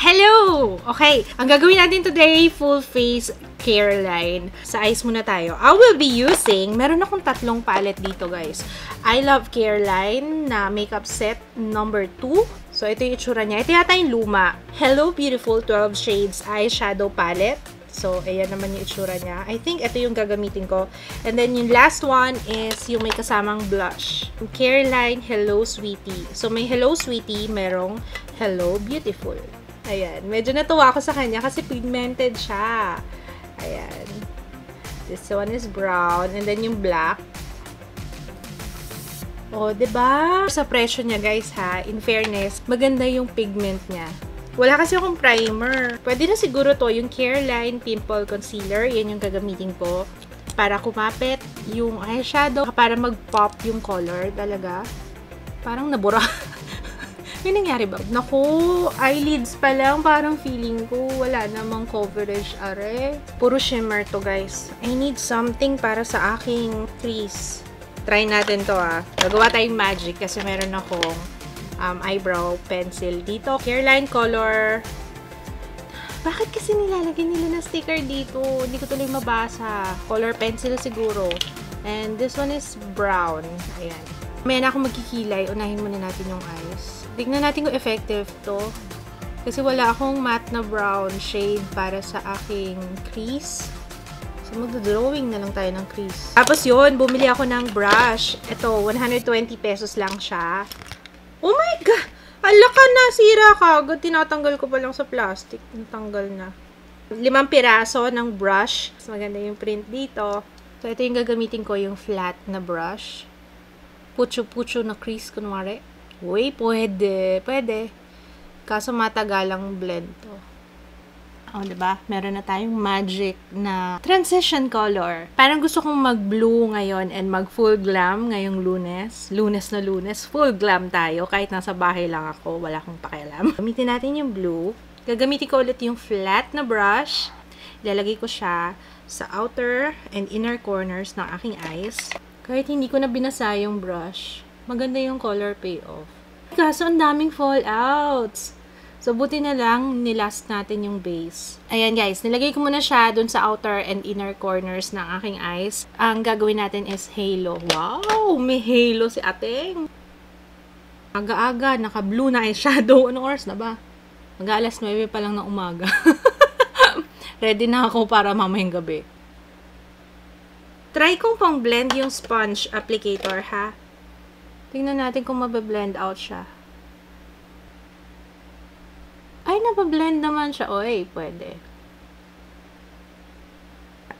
Hello! Okay, ang gagawin natin today, full face care line. Sa eyes muna tayo. I will be using, meron akong tatlong palette dito guys. I Love Careline na makeup set number 2. So ito yung itsura niya. Ito yata yung luma. Hello Beautiful 12 Shades Eyeshadow Palette. So, ayan naman yung itsura niya. I think ito yung gagamitin ko. And then, yung last one is yung may kasamang blush. Careline Hello Sweetie. So, may Hello Sweetie, merong Hello Beautiful. Ayan. Medyo natuwa ako sa kanya kasi pigmented siya. Ayan. This one is brown. And then, yung black. Oh, diba? Sa presyo niya, guys, ha? In fairness, maganda yung pigment niya. Wala kasi akong primer. Pwede na siguro to, yung Careline Pimple Concealer. Yan yung gagamitin ko. Para kumapit yung eyeshadow. Para mag-pop yung color. Talaga. Parang nabura. May nangyari ba? Naku, eyelids pa lang. Parang feeling ko wala namang coverage. Are. Puro shimmer to, guys. I need something para sa aking crease. Try natin to, ah. Gagawa tayong magic kasi meron akong eyebrow pencil dito. Careline color. Bakit kasi nilalagay nila na sticker dito? Hindi ko tuloy mabasa. Color pencil siguro. And this one is brown. Ayan. May na ako magkikilay. Unahin muna natin yung eyes. Tignan natin kung effective to. Kasi wala akong matte na brown shade para sa aking crease. So, magdodrawing na lang tayo ng crease. Tapos yun, bumili ako ng brush. Ito, 120 pesos lang siya. Oh my God! Ala ka na! Sira ka! Agad tinatanggal ko pa lang sa plastic. Natanggal na. 5 piraso ng brush. Mas maganda yung print dito. So, ito yung gagamitin ko, yung flat na brush. Pucho-pucho na crease, kunwari. Uy, pwede. Pwede. Kaso matagalang blend to. Oh, diba? Meron na tayong magic na transition color. Parang gusto kong mag-blue ngayon and mag-full glam ngayong Lunes. Lunes na Lunes. Full glam tayo. Kahit nasa bahay lang ako, wala akong pakialam. Gamitin natin yung blue. Gagamitin ko ulit yung flat na brush. Ilalagay ko siya sa outer and inner corners ng aking eyes. Kahit hindi ko na binasa yung brush, maganda yung color payoff. Kaso ang daming fallouts. So, buti na lang, nilast natin yung base. Ayan guys, nilagay ko muna siya dun sa outer and inner corners ng aking eyes. Ang gagawin natin is halo. Wow! May halo si ating. Aga-aga, naka-blue na eyeshadow. Anong oras na ba? Mag-alas 9 pa lang ng umaga. Ready na ako para mamayang gabi. Try kong pang blend yung sponge applicator, ha? Tingnan natin kung mabablend out siya. Ay, napablend naman siya. Oy, pwede.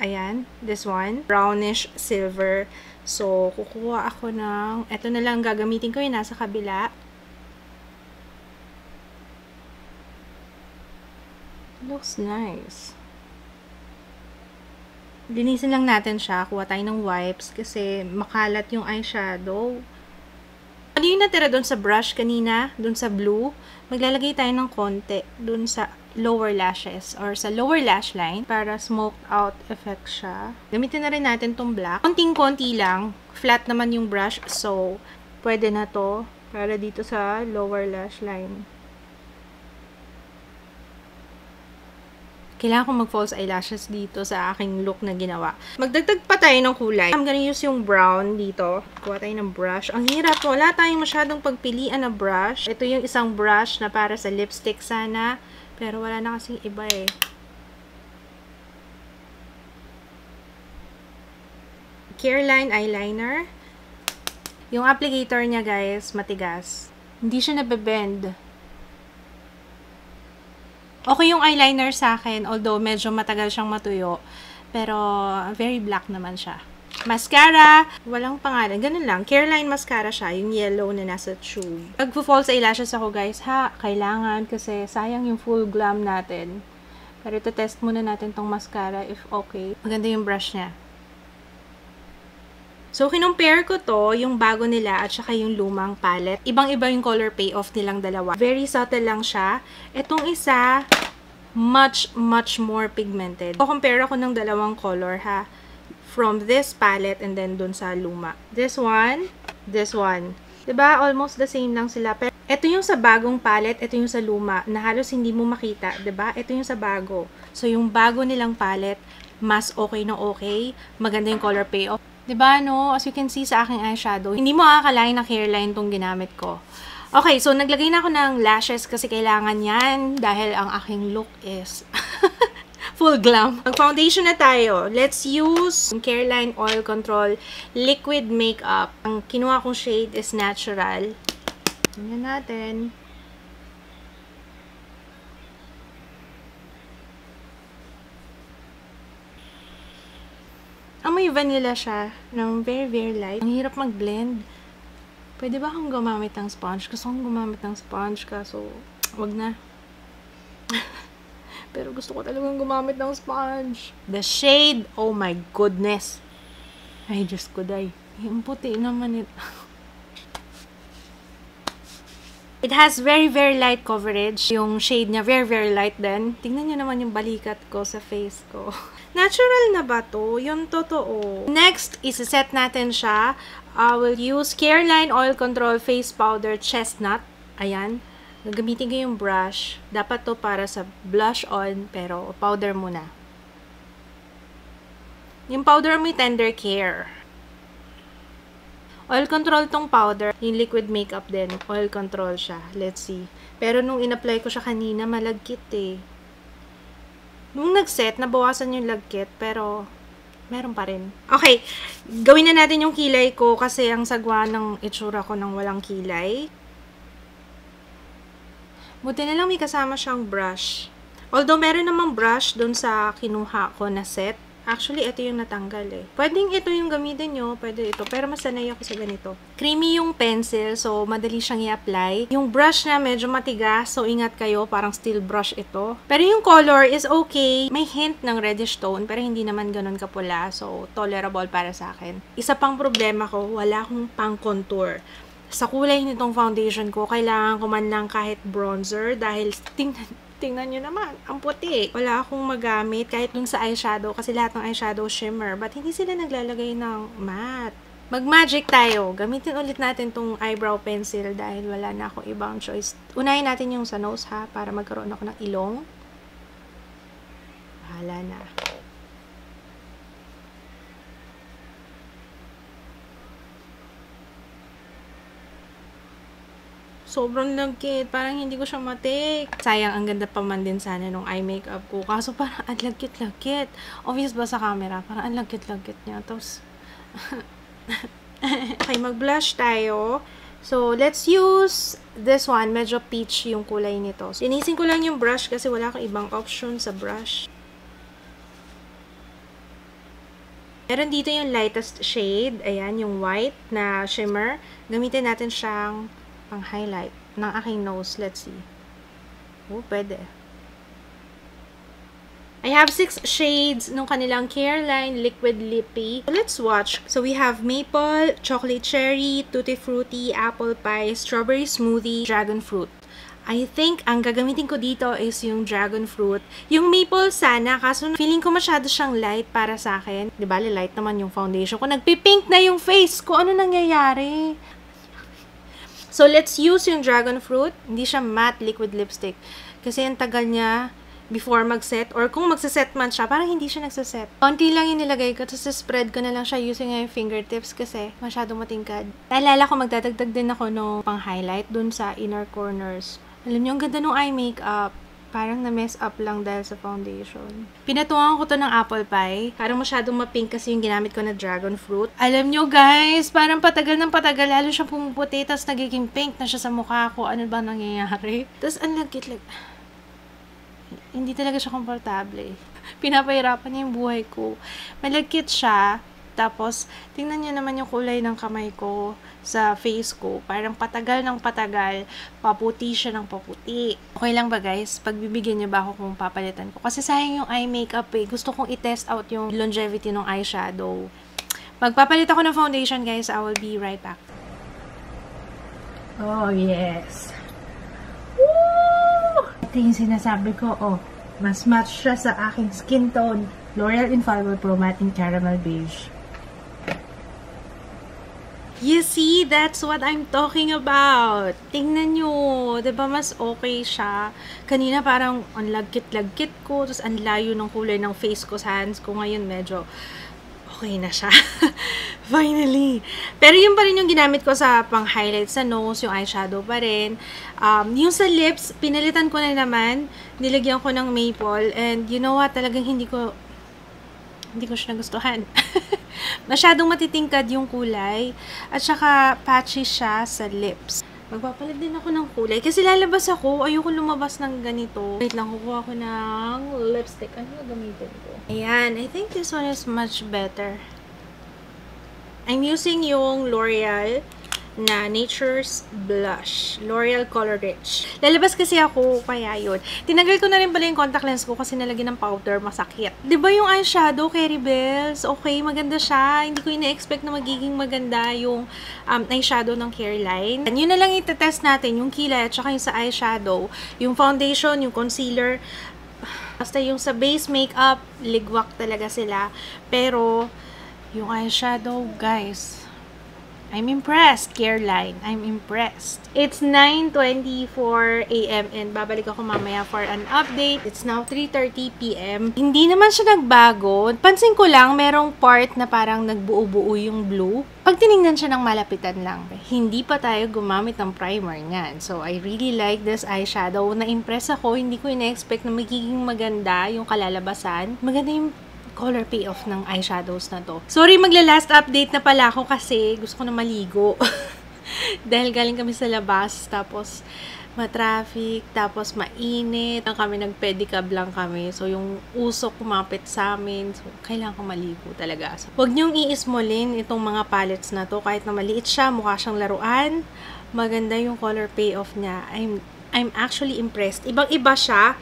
Ayan, this one. Brownish silver. So, kukuha ako ng... Ito na lang gagamitin ko yung nasa kabila. Looks nice. Linisin lang natin siya. Kuha tayo ng wipes kasi makalat yung eyeshadow. Ano yung natira doon sa brush kanina, doon sa blue, maglalagay tayo ng konti doon sa lower lashes or sa lower lash line para smoked out effect siya. Gamitin na rin natin tong black. Konting-konti lang. Flat naman yung brush, so pwede na to para dito sa lower lash line. Kailangan ko mag-false eyelashes dito sa aking look na ginawa. Magdagdag pa tayo ng kulay. I'm gonna use yung brown dito. Kuha tayo ng brush. Ang hirap. Wala tayong masyadong pagpilian na brush. Ito yung isang brush na para sa lipstick sana. Pero wala na kasing iba eh. Careline eyeliner. Yung applicator niya guys, matigas. Hindi siya nabebend. Okay yung eyeliner sa akin, although medyo matagal siyang matuyo. Pero, very black naman siya. Mascara, walang pangalan. Ganun lang. Careline mascara siya. Yung yellow na nasa tube. Pag-false eyelashes ako guys, ha? Kailangan kasi sayang yung full glam natin. Pero ito-test muna natin tong mascara if okay. Maganda yung brush niya. So, kinumpare ko to, yung bago nila at saka yung lumang palette. Ibang-iba yung color payoff nilang dalawa. Very subtle lang siya. Itong isa, much more pigmented. So, compare ako ng dalawang color, ha? From this palette and then dun sa luma. This one. Diba? Almost the same lang sila. Pero ito yung sa bagong palette, ito yung sa luma, na halos hindi mo makita. Diba? Ito yung sa bago. So, yung bago nilang palette, mas okay na okay. Maganda yung color payoff. Diba, no? As you can see sa aking eyeshadow, hindi mo akalain na hairline tong ginamit ko. Okay, so naglagay na ako ng lashes kasi kailangan yan dahil ang aking look is full glam. Mag-foundation na tayo. Let's use Careline Oil Control Liquid Makeup. Ang kinuha kong shade is Natural. Tingnan natin. Amoy vanilla siya. Very, very light. Ang hirap mag-blend. Pwede ba akong gumamit ng sponge? Gusto kong gumamit ng sponge kaso wag na. Pero gusto ko talagang gumamit ng sponge. The shade, oh my goodness. Ay, Diyos ko, day. Yung puti naman ito. It has very, very light coverage. Yung shade niya, very, very light din. Tingnan niyo naman yung balikat ko sa face ko. Natural na ba to? Yung totoo. Next, isa-set natin siya. I will use Careline Oil Control Face Powder Chestnut. Ayan. Gagamitin ko yung brush. Dapat to para sa blush on, pero powder muna. Yung powder mo Tender Care. Oil control tong powder. Yung liquid makeup din. Oil control siya. Let's see. Pero nung in-apply ko siya kanina, malagkit eh. Nung nag-set, nabawasan yung lagkit, pero meron pa rin. Okay, gawin na natin yung kilay ko kasi ang sagwa ng itsura ko ng walang kilay. Buti na lang may kasama siyang brush. Although meron namang brush dun sa kinuha ko na set. Actually, ito yung natanggal eh. Pwedeng ito yung gamitin nyo, pwede ito. Pero mas sanay ako sa ganito. Creamy yung pencil, so madali siyang i-apply. Yung brush na medyo matigas, so ingat kayo, parang steel brush ito. Pero yung color is okay. May hint ng reddish tone, pero hindi naman ganun kapula. So, tolerable para sa akin. Isa pang problema ko, wala akong pang-contour. Sa kulay nitong foundation ko, kailangan ko man lang kahit bronzer dahil tingnan nyo naman, ang puti. Wala akong magamit kahit dun sa eyeshadow kasi lahat ng eyeshadow shimmer. But hindi sila naglalagay ng matte. Mag-magic tayo. Gamitin ulit natin tong eyebrow pencil dahil wala na akong ibang choice. Unahin natin yung sa nose ha, para magkaroon ako ng ilong. Bahala na. Sobrang lagkit. Parang hindi ko siya matake. Sayang, ang ganda pa man din sana nung eye makeup ko. Kaso parang ang lagkit-lagkit. Obvious ba sa camera? Parang ang lagkit-lagkit niya. Tapos, okay, mag-blush tayo. So, let's use this one. Medyo peach yung kulay nito. So, linisin ko lang yung brush kasi wala akong ibang option sa brush. Meron dito yung lightest shade. Ayan, yung white na shimmer. Gamitin natin siyang pang-highlight ng aking nose. Let's see. Oh, pwede. I have 6 shades nung kanilang Careline Liquid Lippy. Let's watch. So, we have Maple, Chocolate Cherry, Tutti Frutti, Apple Pie, Strawberry Smoothie, Dragon Fruit. I think, ang gagamitin ko dito is yung Dragon Fruit. Yung Maple sana, kaso feeling ko masyado siyang light para sa akin. Di ba, light naman yung foundation ko. Nagpipink na yung face ko. Ano nangyayari? So, let's use yung Dragon Fruit. Hindi siya matte liquid lipstick. Kasi ang tagal niya before mag-set. Or kung magsaset man siya, parang hindi siya nagsaset. Konti lang yung nilagay ko. Tapos spread ko na lang siya using yung fingertips kasi masyado matingkad. Naalala ko, magdadagdag din ako no pang-highlight dun sa inner corners. Alam niyo, ang ganda nung eye makeup. Parang na-mess up lang dahil sa foundation. Pinatungan ko to ng apple pie. Parang masyadong ma-pink kasi yung ginamit ko na dragon fruit. Alam nyo guys, parang patagal ng patagal. Lalo siyang pumuputi, tapos nagiging pink na siya sa mukha ko. Ano ba nangyayari? Tapos ang lagkit. Hindi talaga siya komportable. Pinapahirapan niya yung buhay ko. Malagkit siya. Tapos, tingnan niyo naman yung kulay ng kamay ko sa face ko. Parang patagal ng patagal, paputi siya ng paputi. Okay lang ba guys? Pagbibigyan niyo ba ako kung papalitan ko? Kasi sayang yung eye makeup eh. Gusto kong i-test out yung longevity ng eyeshadow. Magpapalit ako ng foundation guys. I will be right back. Oh yes. Woo! Ito yung sinasabi ko. Oh, mas match siya sa aking skin tone. L'Oreal Infallible Pro Matte in Caramel Beige. You see, that's what I'm talking about. Tingnan nyo, diba mas okay siya? Kanina parang ang lagkit-lagkit ko, tapos ang layo ng kulay ng face ko sa hands ko. Ngayon medyo okay na siya. Finally. Pero yun pa rin yung ginamit ko sa pang-highlight sa nose, yung eyeshadow pa rin. Yung sa lips, pinalitan ko na naman. Nilagyan ko ng maple. And you know what, talagang hindi ko siya nagustuhan. Masyadong matitingkad yung kulay. At saka patchy siya sa lips. Magpapalit din ako ng kulay. Kasi lalabas ako. Ayoko lumabas ng ganito. Wait lang, kukuha ko ng lipstick. Ano yung gamitin ko? Ayan. I think this one is much better. I'm using yung L'Oreal na Nature's Blush. L'Oreal Color Rich. Lalabas kasi ako, kaya yun. Tinanggal ko na rin pala yung contact lens ko kasi nalagyan ng powder, masakit. Diba yung eyeshadow, Carrie Bells? Okay, maganda siya. Hindi ko ina-expect na magiging maganda yung eyeshadow ng Careline. Yun na lang itetest natin, yung kilay at saka yung sa eyeshadow. Yung foundation, yung concealer. Basta yung sa base makeup, ligwak talaga sila. Pero, yung eyeshadow, guys, I'm impressed, Careline. I'm impressed. It's 9:24 AM and babalik ako mamaya for an update. It's now 3:30 PM. Hindi naman siya nagbago. Pansin ko lang, merong part na parang nagbuo-buo yung blue. Pag tinignan siya ng malapitan lang, hindi pa tayo gumamit ng primer niyan. So, I really like this eyeshadow. Na-impress ako. Hindi ko ina-expect na magiging maganda yung kalalabasan. Maganda yung color payoff ng eyeshadows na to. Sorry, magla-last update na pala ako kasi gusto ko na maligo. Dahil galing kami sa labas, tapos ma-traffic, tapos mainit. Kami nag-pedicab lang kami. So, yung usok kumapit sa amin. So, kailangan ko maligo talaga. So, huwag niyong i-smallin itong mga palettes na to. Kahit na maliit siya, mukha siyang laruan. Maganda yung color payoff niya. I'm actually impressed. Ibang-iba siya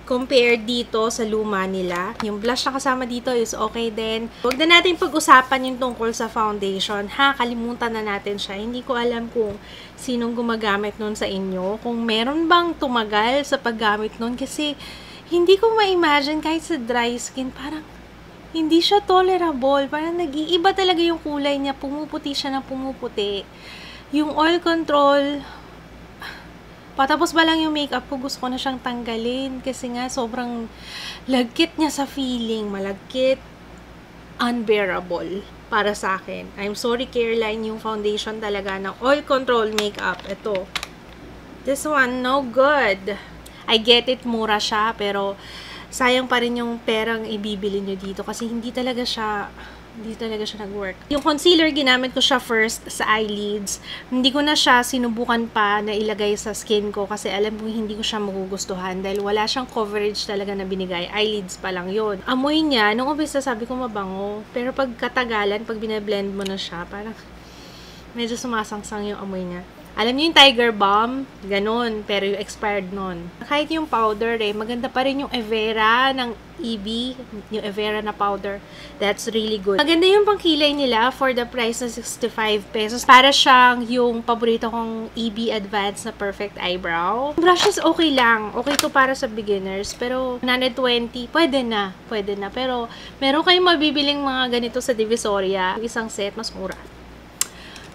compared dito sa luma nila. Yung blush na kasama dito is okay din. Huwag na natin pag-usapan yung tungkol sa foundation. Kalimutan na natin siya. Hindi ko alam kung sinong gumagamit nun sa inyo. Kung meron bang tumagal sa paggamit nun. Kasi hindi ko ma-imagine kahit sa dry skin, parang hindi siya tolerable. Parang nag-iiba talaga yung kulay niya. Pumuputi siya na pumuputi. Yung oil control, patapos ba lang yung makeup ko, gusto ko na siyang tanggalin. Kasi nga, sobrang lagkit niya sa feeling. Malagkit, unbearable para sa akin. I'm sorry, Careline, yung foundation talaga ng oil control makeup. Ito. This one, no good. I get it, mura siya, pero sayang pa rin yung perang ibibili nyo dito. Kasi hindi talaga siya nag-work. Yung concealer, ginamit ko siya first sa eyelids. Hindi ko na siya sinubukan pa na ilagay sa skin ko kasi alam ko hindi ko siya magugustuhan dahil wala siyang coverage talaga na binigay. Eyelids pa lang yun. Amoy niya, nung umpisa sabi ko mabango. Pero pag katagalan, pag binablend mo na siya, parang medyo sumasangsang yung amoy niya. Alam niyo yung Tiger Balm? Ganon. Pero yung expired nun. Kahit yung powder maganda pa rin yung Evera ng EB. Yung Evera na powder. That's really good. Maganda yung pangkilay nila for the price na 65 pesos. Para siyang yung paborito kong EB Advanced na Perfect Eyebrow. Brushes okay lang. Okay to para sa beginners. Pero 120, pwede na. Pwede na. Pero meron kayong mabibiling mga ganito sa Divisoria. Isang set, mas mura.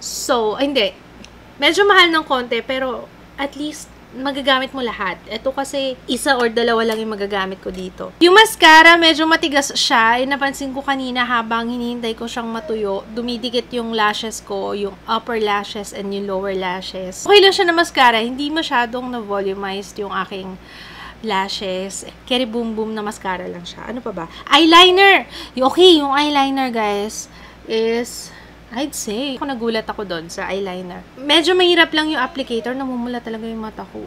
So, hindi. Medyo mahal ng konti, pero at least magagamit mo lahat. Ito kasi isa or dalawa lang yung magagamit ko dito. Yung mascara, medyo matigas siya. Napansin ko kanina habang hinihintay ko siyang matuyo, dumidikit yung lashes ko, yung upper lashes and yung lower lashes. Okay lang siya na mascara. Hindi masyadong na-volumized yung aking lashes. Carry Boom Boom na mascara lang siya. Ano pa ba? Eyeliner! Okay, yung eyeliner, guys, is I'd say, nagulat ako doon sa eyeliner. Medyo mahirap lang yung applicator. Namumula talaga yung mata ko.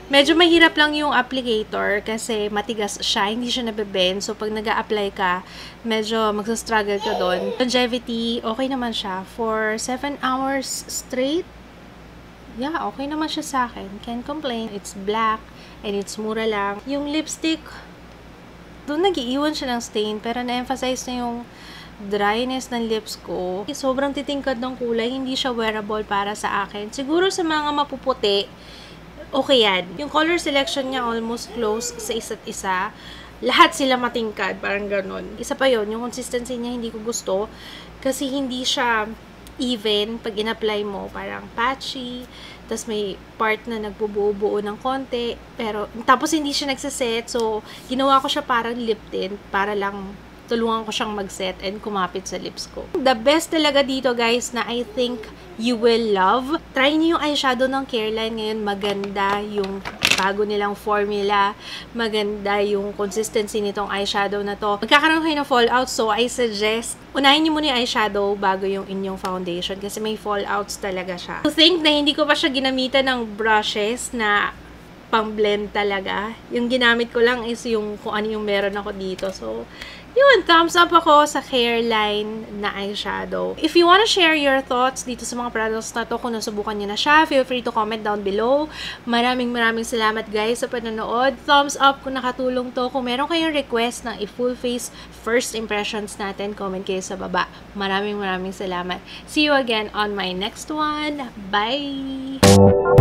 Medyo mahirap lang yung applicator kasi matigas siya. Hindi siya nabebend. So, pag nag-a-apply ka, medyo magsastruggle ka doon. Longevity, okay naman siya. For 7 hours straight, yeah, okay naman siya sa akin. Can't complain. It's black and it's mura lang. Yung lipstick, doon nag-iiwan siya ng stain. Pero na-emphasize na yung dryness ng lips ko. Sobrang titingkad ng kulay, hindi siya wearable para sa akin. Siguro sa mga mapuputi, okay yan. Yung color selection niya almost close sa isa't isa. Lahat sila matingkad, parang ganon. Isa pa yon, yung consistency niya hindi ko gusto kasi hindi siya even. Pag in-apply mo, parang patchy. Tapos may part na nagbubuo-buo ng konti. Pero, tapos hindi siya nagsaset. So, ginawa ko siya parang lip tint para lang tulungan ko siyang mag-set and kumapit sa lips ko. The best talaga dito guys na I think you will love. Try niyo yung eyeshadow ng Careline ngayon. Maganda yung bago nilang formula. Maganda yung consistency nitong eyeshadow na to. Magkakaroon kayo ng fallout, so I suggest unahin niyo muna yung eyeshadow bago yung inyong foundation kasi may fallouts talaga siya. To think na hindi ko pa siya ginamitan ng brushes na pang-blend talaga. Yung ginamit ko lang is yung kung ano yung meron ako dito. So, yun, thumbs up ako sa Careline na eyeshadow. If you wanna share your thoughts dito sa mga products na to, kung nasubukan niyo na siya, feel free to comment down below. Maraming salamat guys sa panonood. Thumbs up kung nakatulong to. Kung meron kayong request ng i-full face first impressions natin, comment kayo sa baba. Maraming salamat. See you again on my next one. Bye!